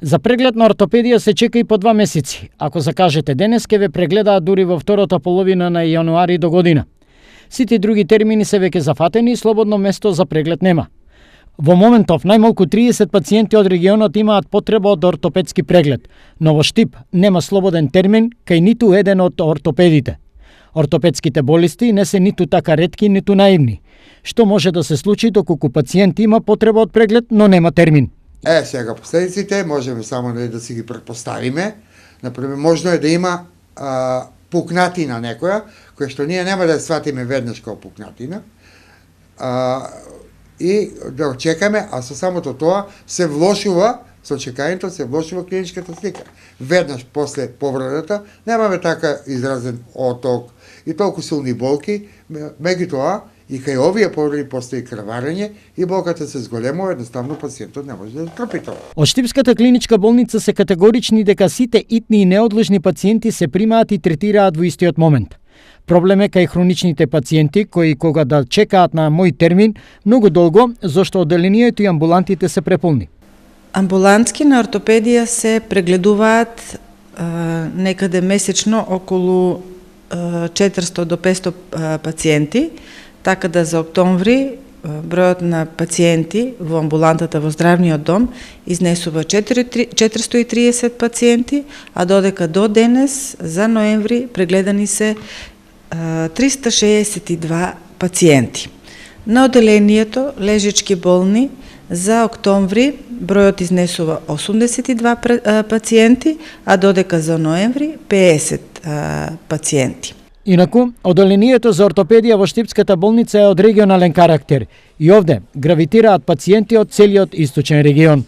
За преглед на ортопедија се чека и по 2 месеци. Ако закажете денес, ке ве прегледаат дури во втората половина на јануари до година. Сите други термини се веќе зафатени и слободно место за преглед нема. Во моментов, најмалку 30 пациенти од регионот имаат потреба од ортопедски преглед, но во Штип нема слободен термин кај ниту еден од ортопедите. Ортопедските болести не се ниту така ретки, ниту наивни. Што може да се случи доколку пациент има потреба од преглед, но нема термин? Сега последиците можеме само да си ги предпоставиме. Например, можно е да има пукнатина некоја, која што ние нема да ја сватиме веднаш како пукнатина, и да чекаме, а со самото тоа се влошува, со чекањето се влошува клиничката слика. Веднаш после повредата немаме така изразен оток и толку силни болки, меѓутоа и кај овие повреди постои крварење и болката се зголемува, едноставно пациентот не може да трпи тоа. Од Штипската клиничка болница се категорични дека сите итни и неодлежни пациенти се примаат и третираат во истиот момент. Проблем е кај хроничните пациенти кои кога да чекаат на мој термин многу долго, зашто одделението и амбулантите се преполни. Амбулантски на ортопедија се прегледуваат некаде месечно околу 400 до 500 пациенти, така да за октомври бројот на пациенти во амбулантата во здравниот дом изнесува 430 пациенти, а додека до денес за ноември прегледани се 362 пациенти. На одделението лежички болни за октомври бројот изнесува 82 пациенти, а додека за ноември 50 пациенти. Инаку, одделението за ортопедија во Штипската болница е од регионален карактер и овде гравитираат пациенти од целиот источен регион.